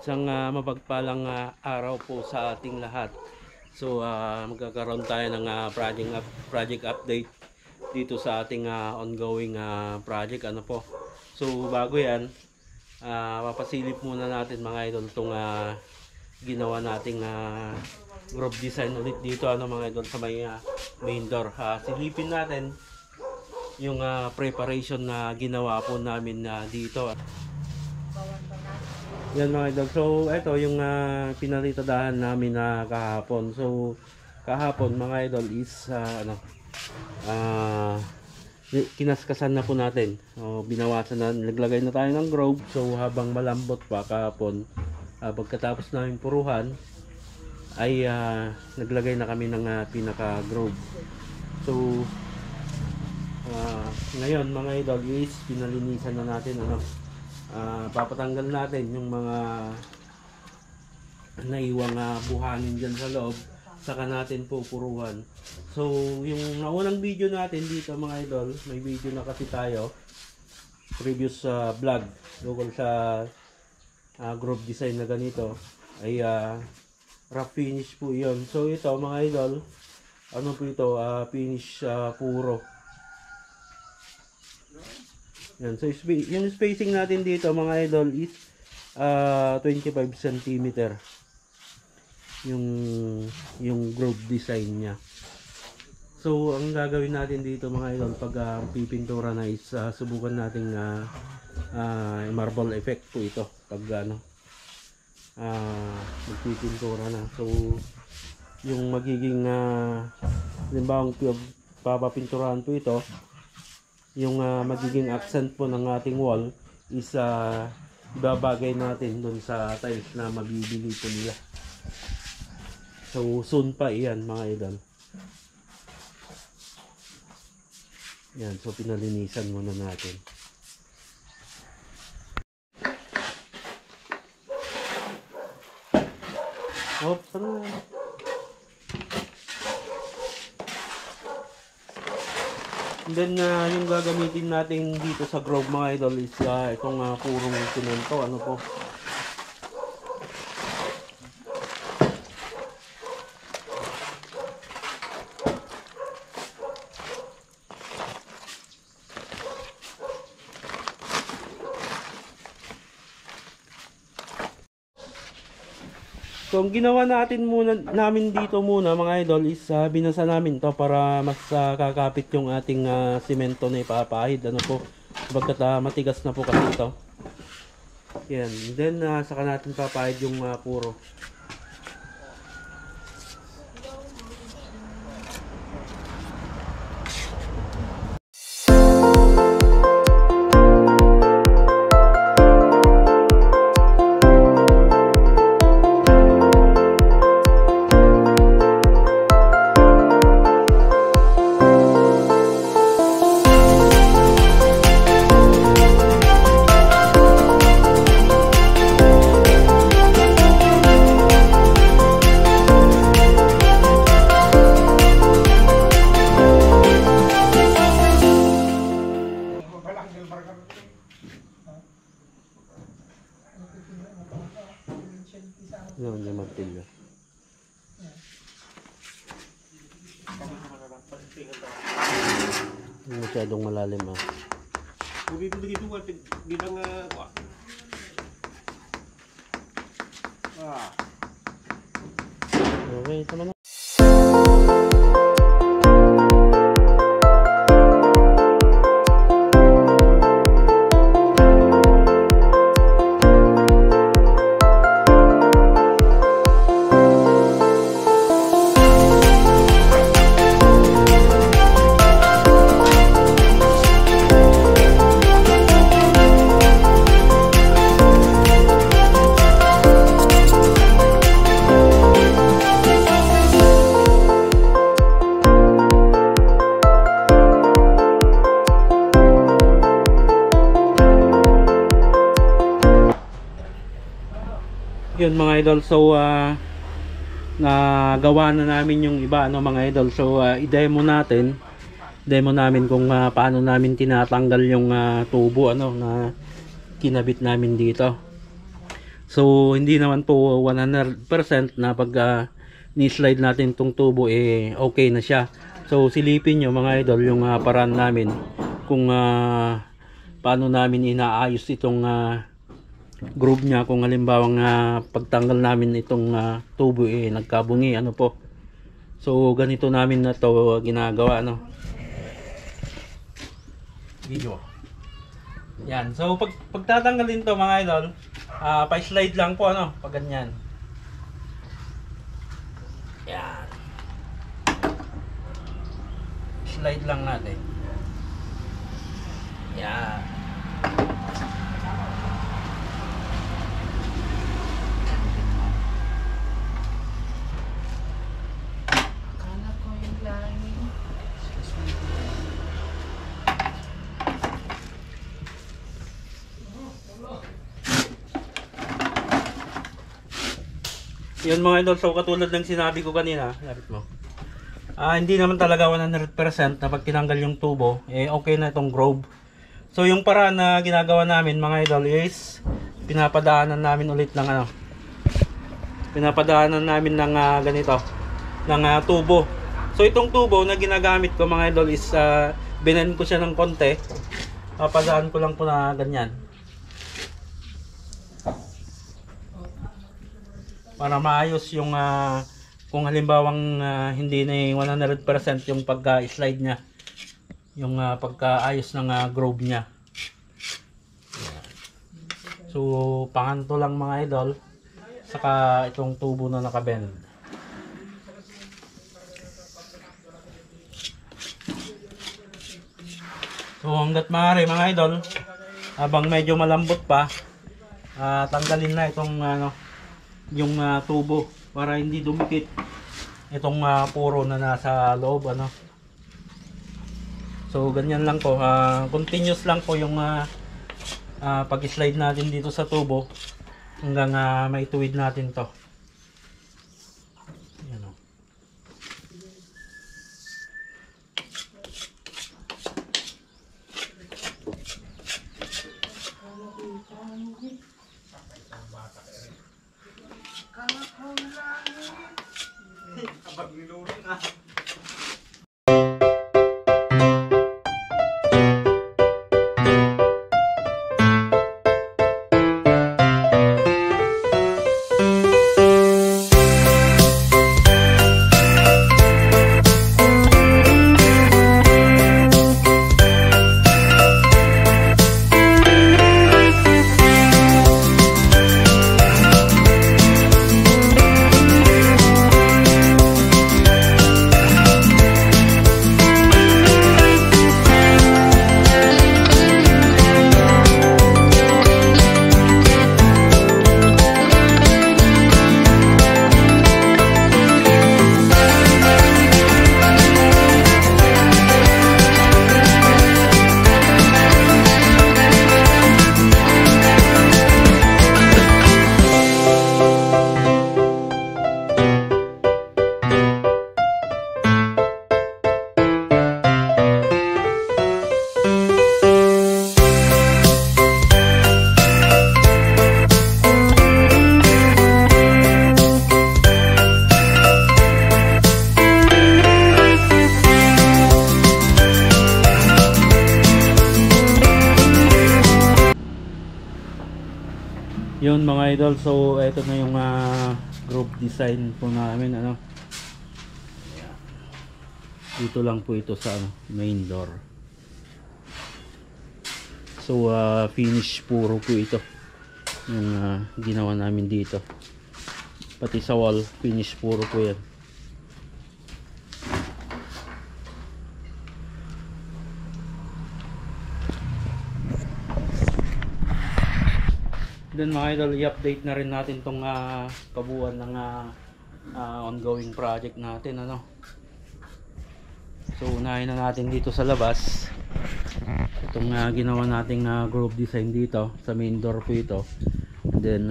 Isang mapagpalang araw po sa ating lahat. So magkakaroon tayo ng project update dito sa ating ongoing project. Ano po. So bago yan, papasilip muna natin mga idol itong ginawa nating group design ulit dito mga idol sa may main door. Silipin natin yung preparation na ginawa po namin dito. Yan mga idol. So ito yung pinalitadahan namin kahapon. So kahapon mga idol is kinaskasan na po natin. So binawasan na, naglagay na tayo ng grove. So habang malambot pa kahapon, pagkatapos namin puruhan ay naglagay na kami ng pinaka grove. So ngayon mga idol is pinalinisan na natin papatanggal natin yung mga naiwang buhangin dyan sa loob, saka natin pupuruhan. So yung naunang video natin dito mga idol, may video na kasi tayo previous vlog tungkol sa group design na ganito ay rough finish po yun. So ito mga idol, ano po ito, finish puro. Yan. So yung spacing natin dito mga idol is 25 cm yung groove design niya. So ang gagawin natin dito mga idol pag pipintura na is subukan nating marble effect po ito pag magpipintura na. So yung magiging halimbawa papapinturahan po ito, yung magiging accent po ng ating wall is ibabagay natin dun sa tiles na mabibili po nila. So soon pa iyan mga idol. Yan, so pinalinisan muna natin. Oops, ano? And then yung gagamitin natin dito sa grove mga idol is itong purong semento. Ano po? So ang ginawa namin dito muna mga idol is binasa namin to para mas kakapit yung ating semento na ipapahid. Ano po, bagkat matigas na po kasi ito. Yan, then saka natin papahid yung puro. Hindi martilyo. Hindi masyadong malalim Okay, tama na. Yun mga idol, so nagawa na namin yung iba mga idol. So i-demo namin kung paano namin tinatanggal yung tubo na kinabit namin dito. So hindi naman po 100% na pag ni-slide natin tong tubo okay na siya. So silipin nyo mga idol yung paraan namin kung paano namin inaayos itong groove niya, kung halimbawa pagtanggal namin itong tubo nagkabungi ano po. So ganito namin na to ginagawa ano. Video. Yan. So pagtatanggalin to mga idol, pa-slide lang po ano, pag ganyan. Yan. Slide lang natin. Yan. Kala ko yung langit. Yun mga idol, so katulad ng sinabi ko kanina, lapit mo. Hindi naman talaga 100% na pag tinanggal yung tubo, okay na itong groove. So yung paraan na ginagawa namin mga idol is pinapadaanan namin ulit ng ano. Pinapadaanan namin ng ganito, ng tubo. So itong tubo na ginagamit ko mga idol is binen ko siya ng konti. Papadaan ko lang po na ganyan. Para maayos yung kung halimbawang hindi na 100% yung pagka-slide niya, yung pagkaayos ng groove niya. So panganto lang mga idol, saka itong tubo na nakabend. So hanggat maaari mga idol, habang medyo malambot pa, tanggalin na itong yung tubo para hindi dumikit itong puro na nasa loob ano. So ganyan lang po, continuous lang po yung pag-slide natin dito sa tubo hanggang maituwid natin to. Yan o. Yun mga idol, so ito na yung groove design po namin ano. Dito lang po ito sa main door. So finish puro po ito yung ginawa namin dito. Pati sa wall finish puro po yan. Then mga idol, i-update na rin natin tong kabuuan ng ongoing project natin ano. So unahin na natin dito sa labas itong ginawa nating groove design dito sa main door po ito. And then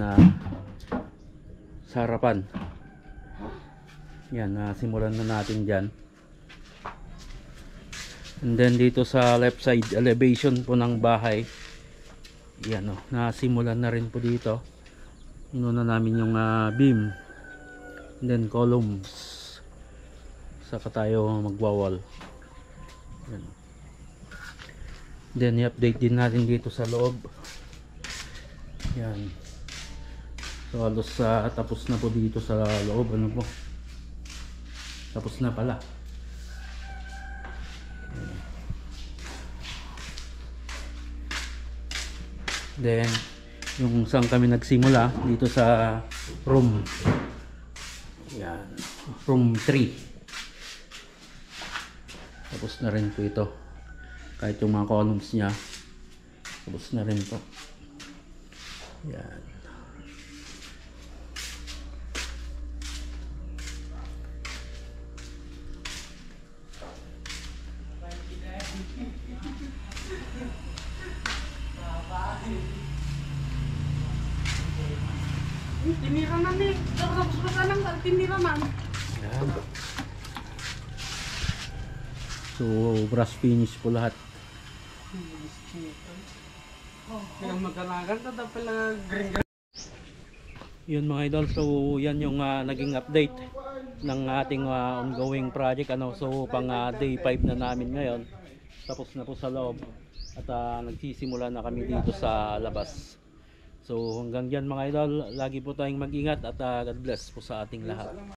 sa harapan yan, simulan na natin dyan. And then dito sa left side elevation po ng bahay, yan nasimulan na rin po dito. inuna namin yung beam, and then columns, saka tayo magwawal. Yan. Then i-update din natin dito sa loob. Yan. So halos tapos na po dito sa loob. Ano po, tapos na pala. Then yung saan kami nagsimula dito sa room, yan, room 3, tapos na rin po ito. Kahit yung mga columns nya tapos na rin po. Yan. Tinira na ni. Tapos pa ka lang, tinira man. Yan. So brush finish po lahat. Kailang magkalagan ka dapat pala green. Yun mga idol, so yan yung naging update ng ating ongoing project. So pang day 5 na namin ngayon. Tapos na po sa loob at nagsisimula na kami dito sa labas. So hanggang dyan mga idol, lagi po tayong mag-ingat at God bless po sa ating lahat.